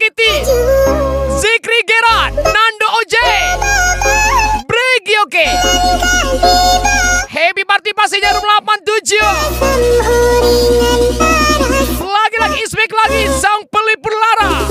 Tersakiti, Zikri Geran, Nando Oje, Bregioke. Happy party pastinya room 87. Lagi-lagi Ismik lagi, Sang Pelipur Lara.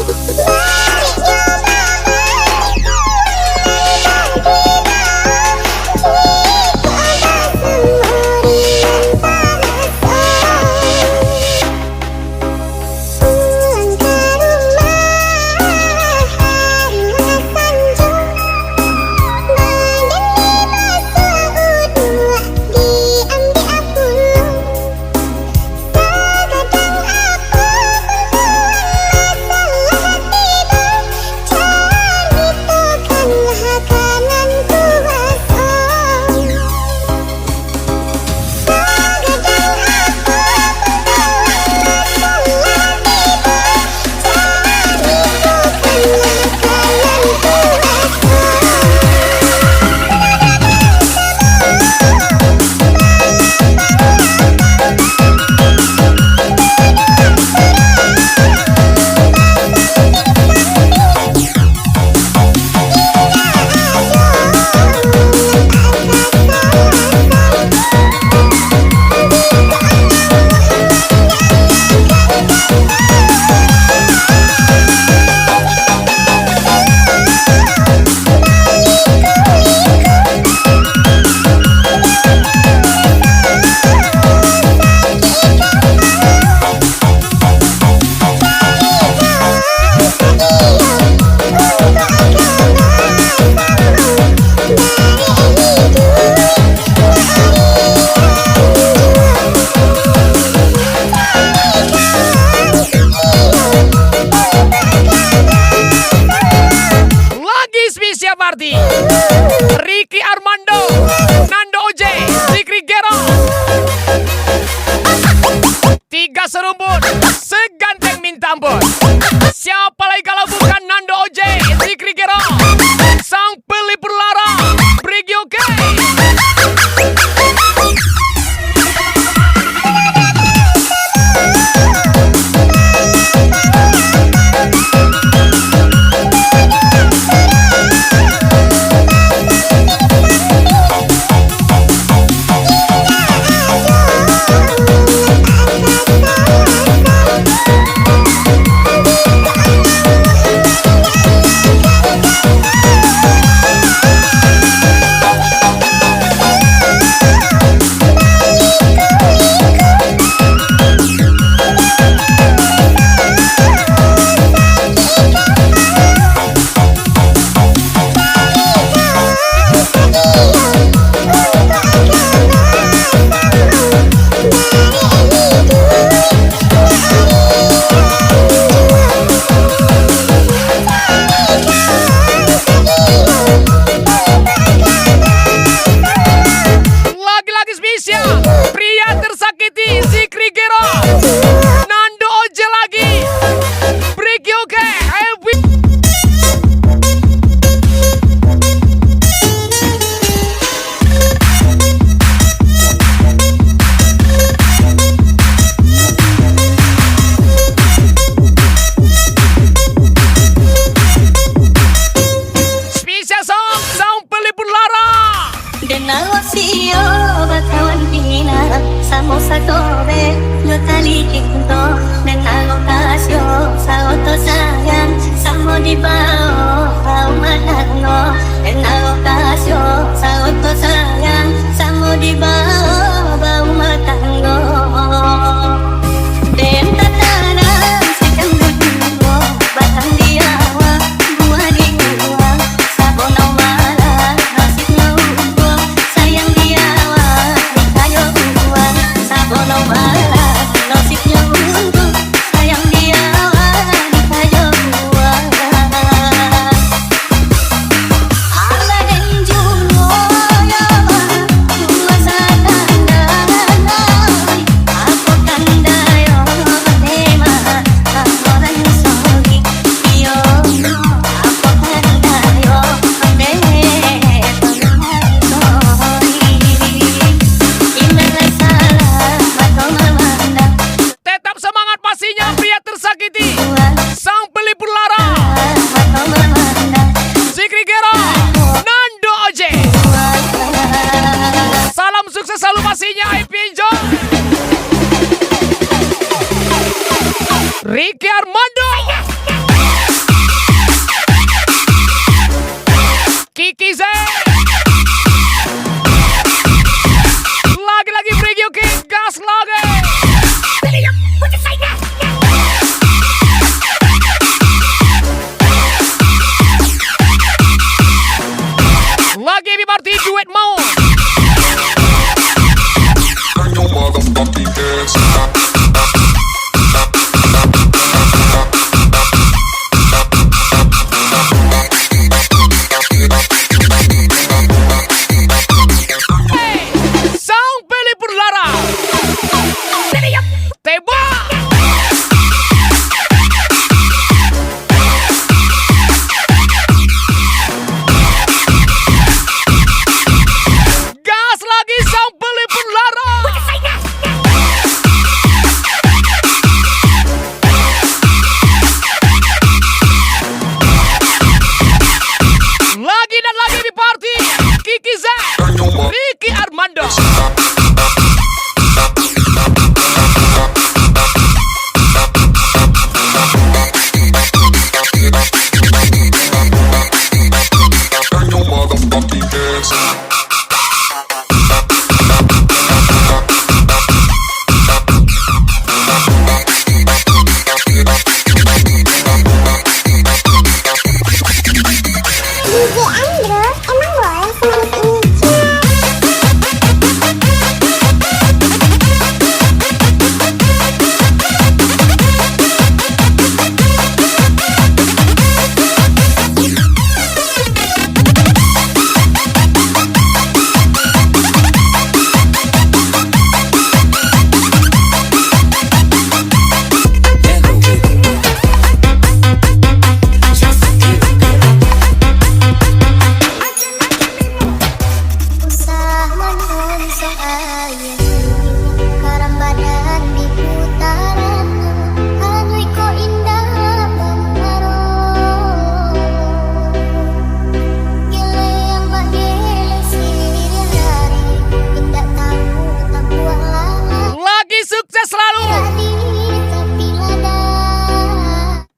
Ricky Armando, Nando Oje, Zikri Gero. 3 serumbun, seganteng minta ampun. Siapa lagi kalau bukan Nando Oje, Zikri Gero, Sang Pelipur Lara, Bregioke. Pria tersakiti, Zikri Gero, Nando Oje lagi, Bregioke. Spesial song, Sang Pelipur Lara. Samo sa tobe, lo talikinto ng alokasyo sa oto sayang. Samo di bao, kaumanano ng alokasyo sa oto sayang. Samo di bao, bau matango. Den tatanan sa kandungo, batang diawa, buwa di uwa. Sabon na wala, nasip na ugo, sayang diawa, di kayo uwa. Sabon na wala, nasip niya ugo, sayang diawa, di kayo uwa. Ala den juno yawa, juwa sa pastinya Happy Enjoy. Ricky Armando, Kiki Z, lagi-lagi Brigio King, gas lagi. Lagi Happy Party duet mau. Sang Pili Purlara, tembak. Gas lagi Sang Pili Purlara. Lagi dan lagi di party Kiki Z, Ricky Armando.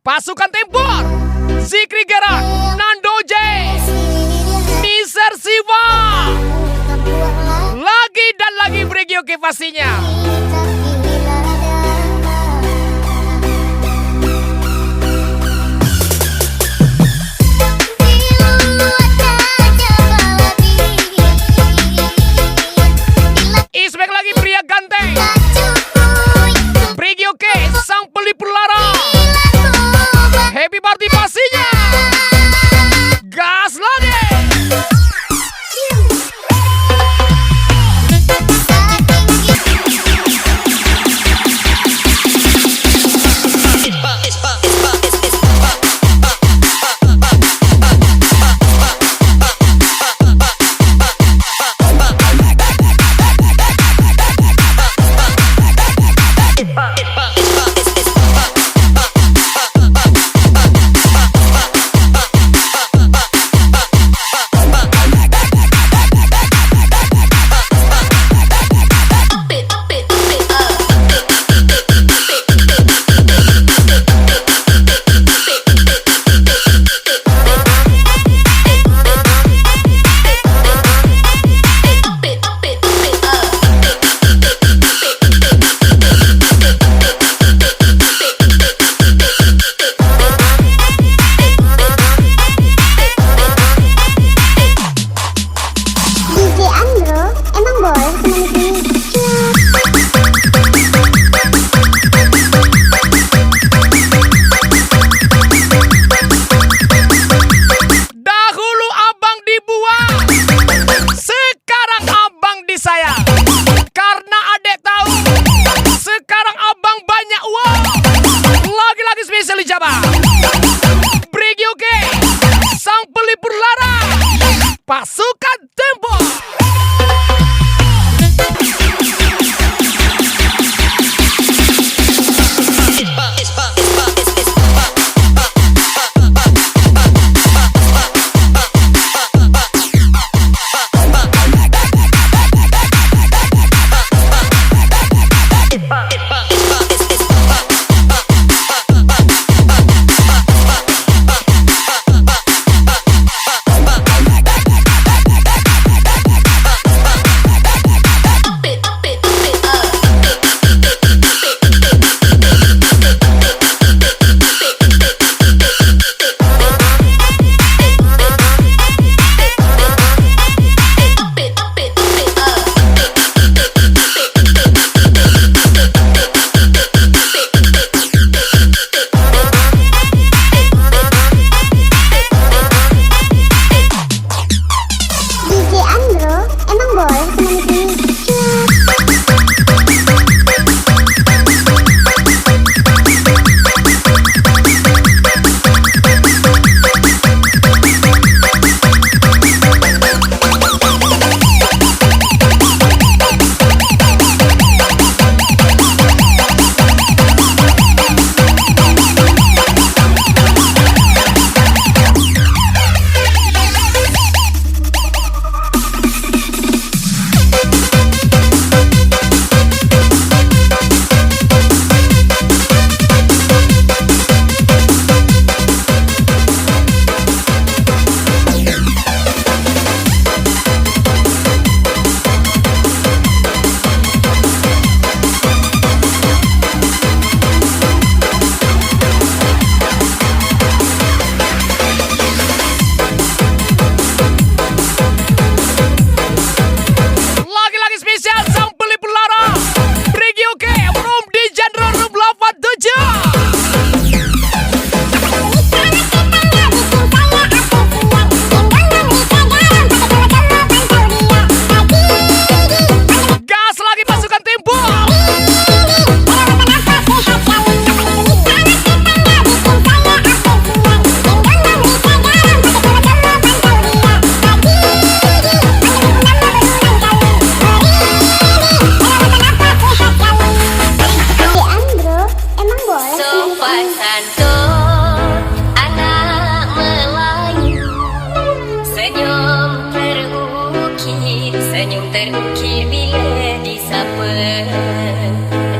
Pasukan tempur Zikri Gerak, Nando J, Mister Siva. Lagi dan lagi Brigio K pastinya. Isbek lagi pria ganteng Brigio K, Sang Pili Purlara. Happy Party pastinya. Gas lagi.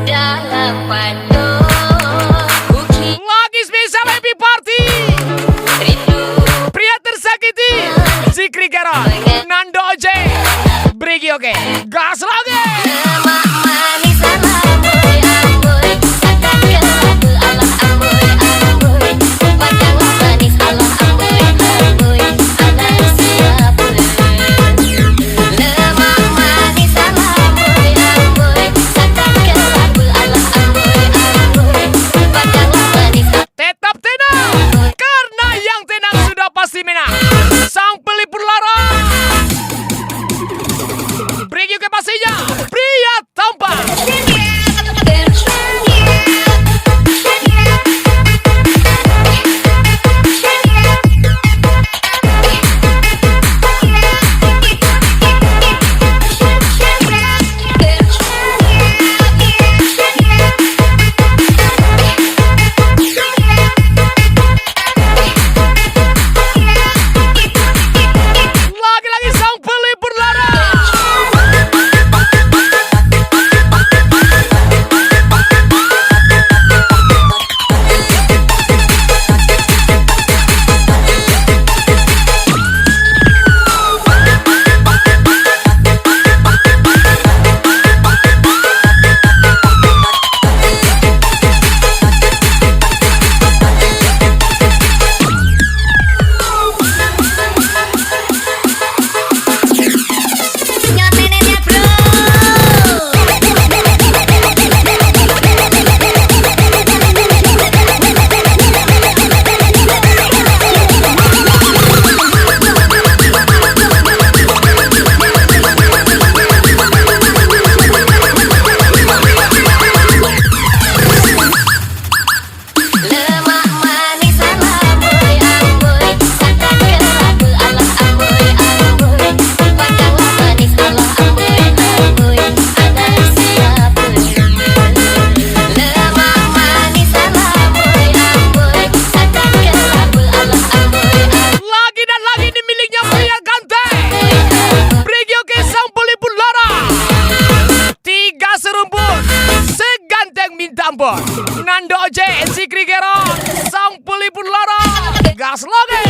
dalam pandang bukit Lagi spesial happy party. rindu Pria tersakiti Zikri Kero, Nando Oje, Brigi oke, gas lagi. lemak manis ala amboi amboi katakan lagu ala amboi amboi padang manis ala amboi amboi ala siapa lemak manis ala amboi amboi katakan lagu ala amboi amboi padang manis Tetap tenang, karena yang tenang sudah pasti menang. Sang pelipur lara. Brigi oke pastinya, pria tampan. Lagi-lagi sang pelipur lara. lemak manis ala amboi amboi katakan lagu ala amboi amboi padang manis ala amboi amboi ada siapa lemak manis ala amboi amboi katakan lagu ala amboi Lagi dan lagi ini miliknya pria ganteng. Brigi oke sang pelipur lara. 3 serumpun, seganteng minta ampun. Nando Oje, Zikri Kero, sang pelipur lara. Gas lagi.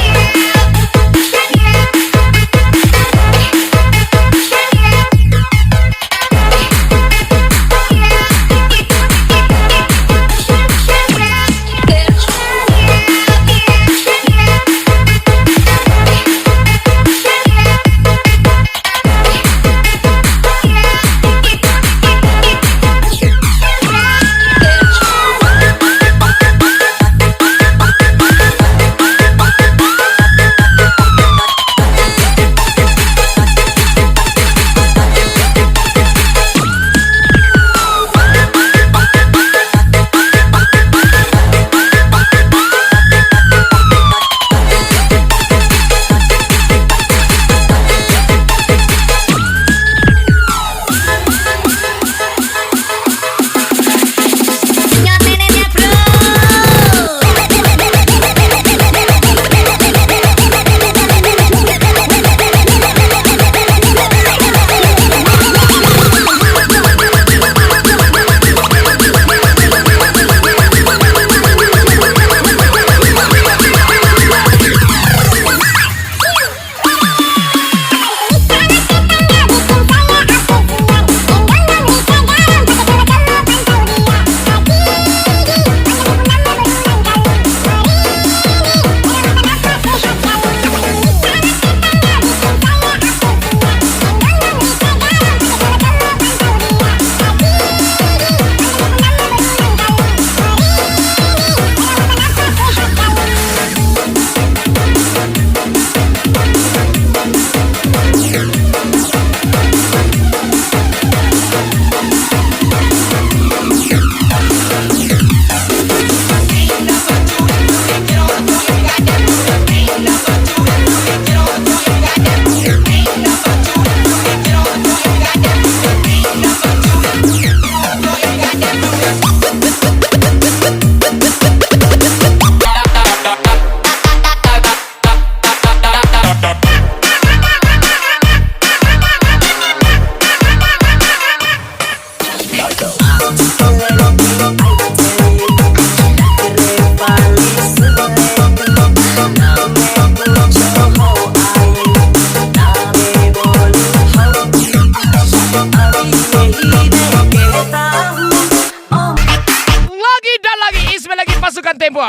Lagi dan lagi Ismail lagi pasukan Tempo.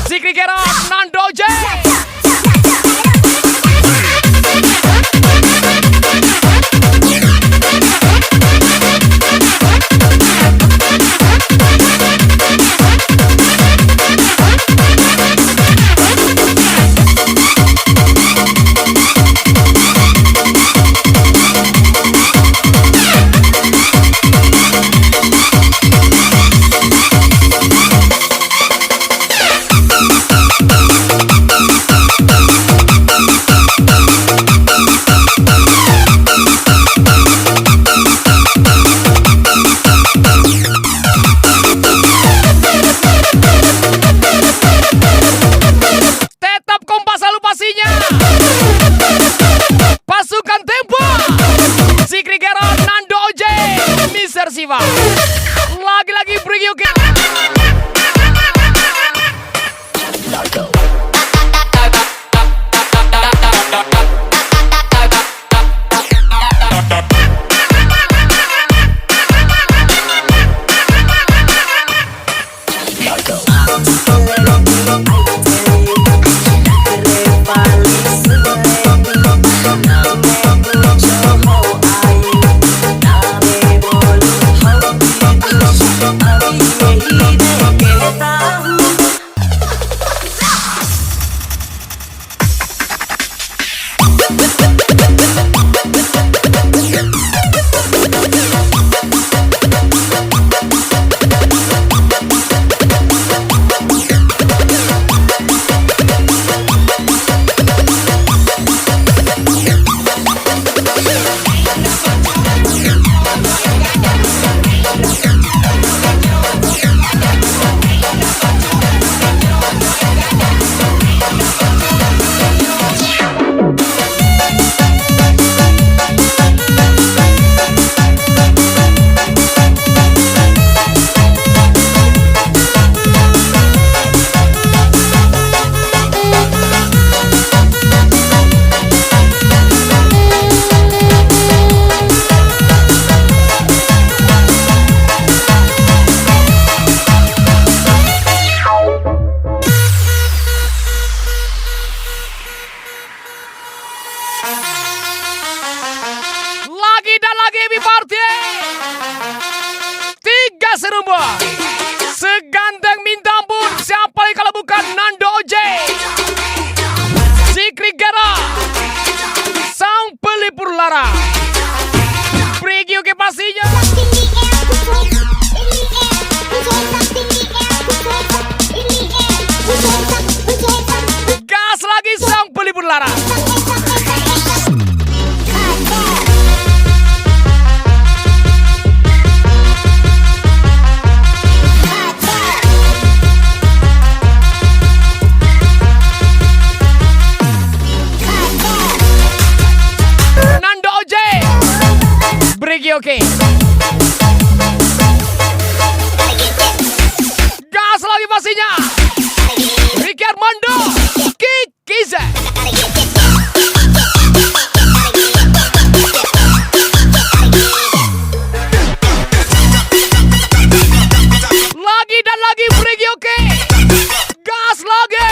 Zikri Gero, Nando J. Pasukan Tempo, Zikri Gero, Nando J, Mr. Siva. Lagi-lagi bring you game. Lagi dan lagi happy party. 3 serumbu. Seganteng minta ampun. Siapa lagi kalau bukan Nando J, Zikri Gero, sang pelipur lara. Bring you ke pastinya. Gas lagi sang pelipur lara. Nando J, Brigioke. Gas lagi pastinya. Ricky Armando, Kikiza. Lagi dan lagi Brigioke. Gas lagi.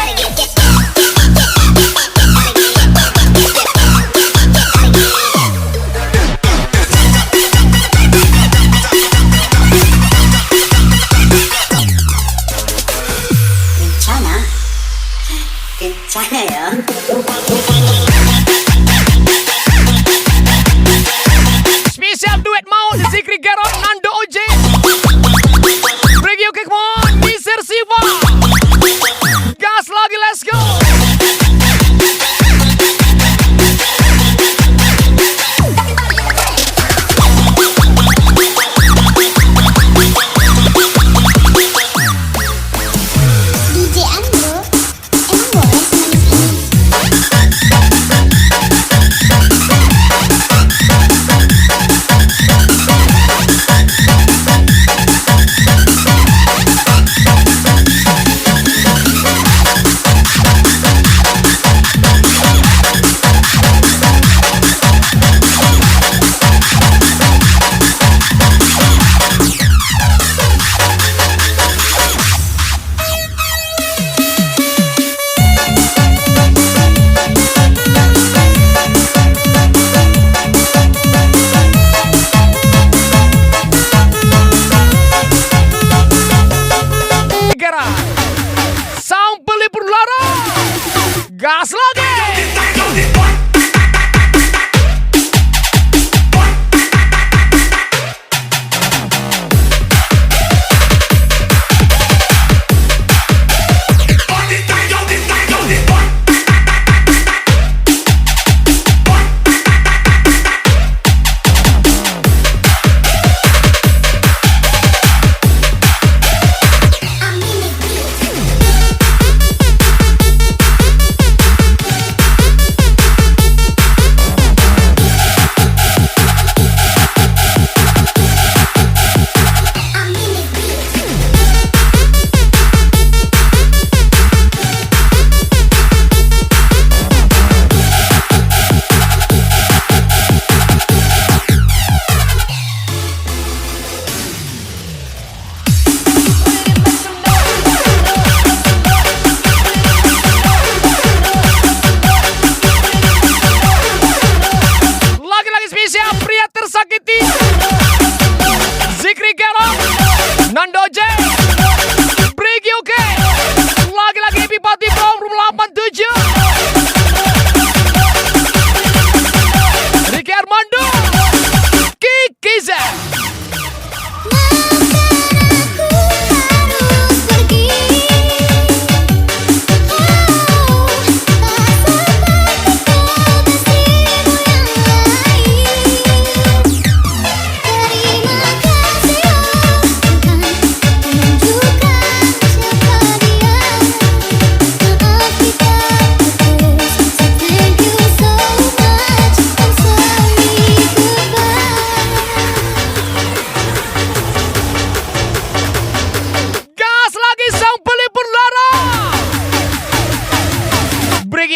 Kencana ya. Spesial duet mau di Zikri Gero, Nando J. Bring you kick on, Mr. Siva. Gas lagi, let's go. DJ Andro, emang boleh semanis ini? Gera, sang pelipur lara, gas lagi.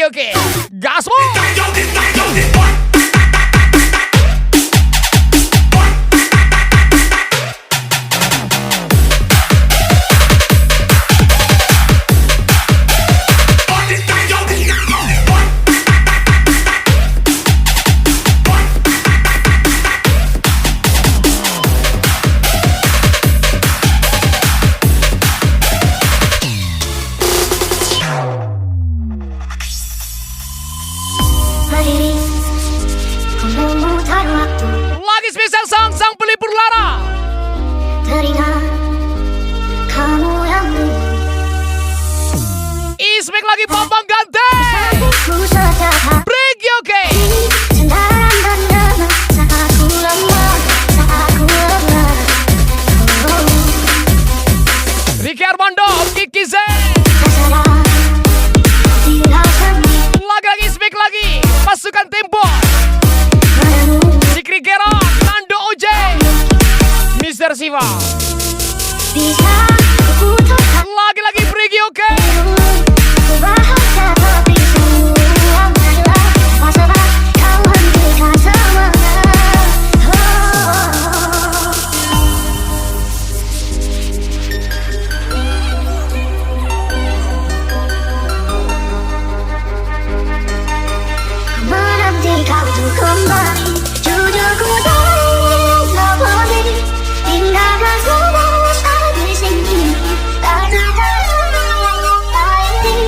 Oke, gasmu. Lagi spesial sang pelipur lara. Teringat kamu yang dulu. Ismek lagi Bambang Ganteng. Ku sejahat Break oke. Cendaran dan damai saat ku lemah, saat ku lemah. Ricky Armando, Kiki Z. Terserah, tinggalkan Lagi Ismek lagi pasukan Tempo. padamu. Zikri Gera, Nando OJ, Mr. Siva. Bisa ku tukar Lagi Break oke. ku bahagia tapi semua adalah masalah kau hentikan semuanya. Menanti kau untuk kembali, jujur ku tak ingin lagi tinggalkan semua saat di sini. Tak ada lagi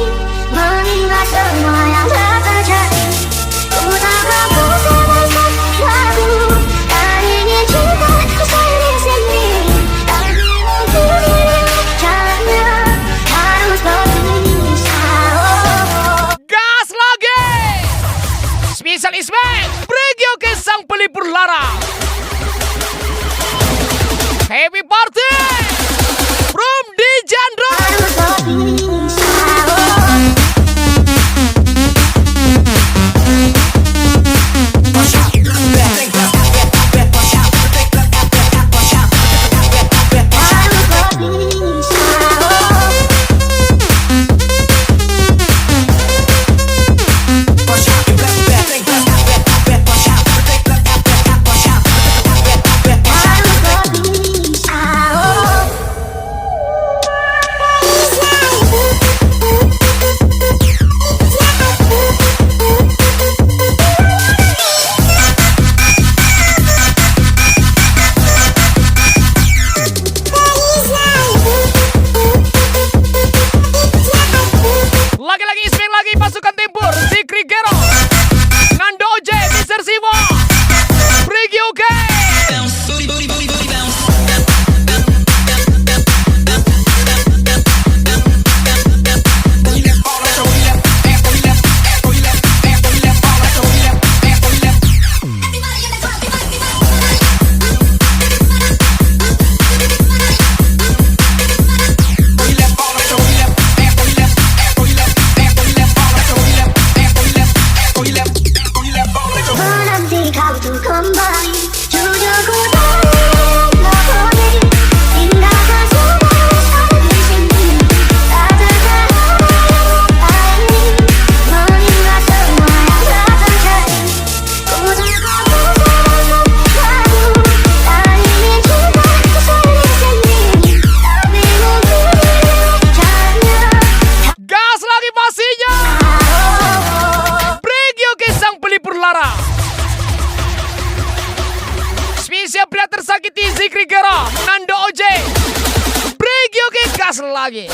mengingat semua yang telah terjadi. Ku tak mampu selesai lagu, tak ingin cinta selesai di sini. Tapi mungkin jalannya harus berpisah. Gas lagi. Spesial Ismek, Break oke sang pelipur lara. Happy party from DJ Andro. Harus berpisah. Oh sakiti Zikri Gero, Nando Oje, Brigio ke gas lagi.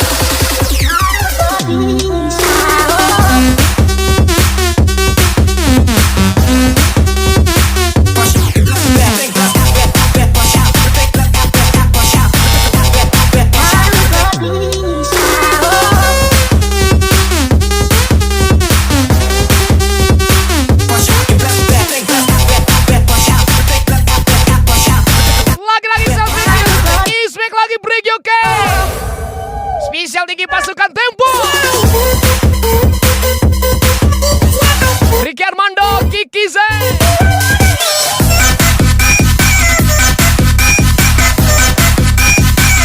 Spesial tinggi pasukan Tempo, Ricky Armando, Kiki Z,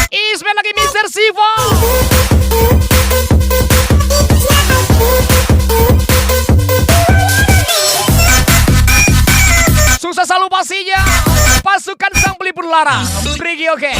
Ismail lagi Mr. Sivo, sukses selalu pastinya pasukan Sang Pelipur Lara, Brigio K.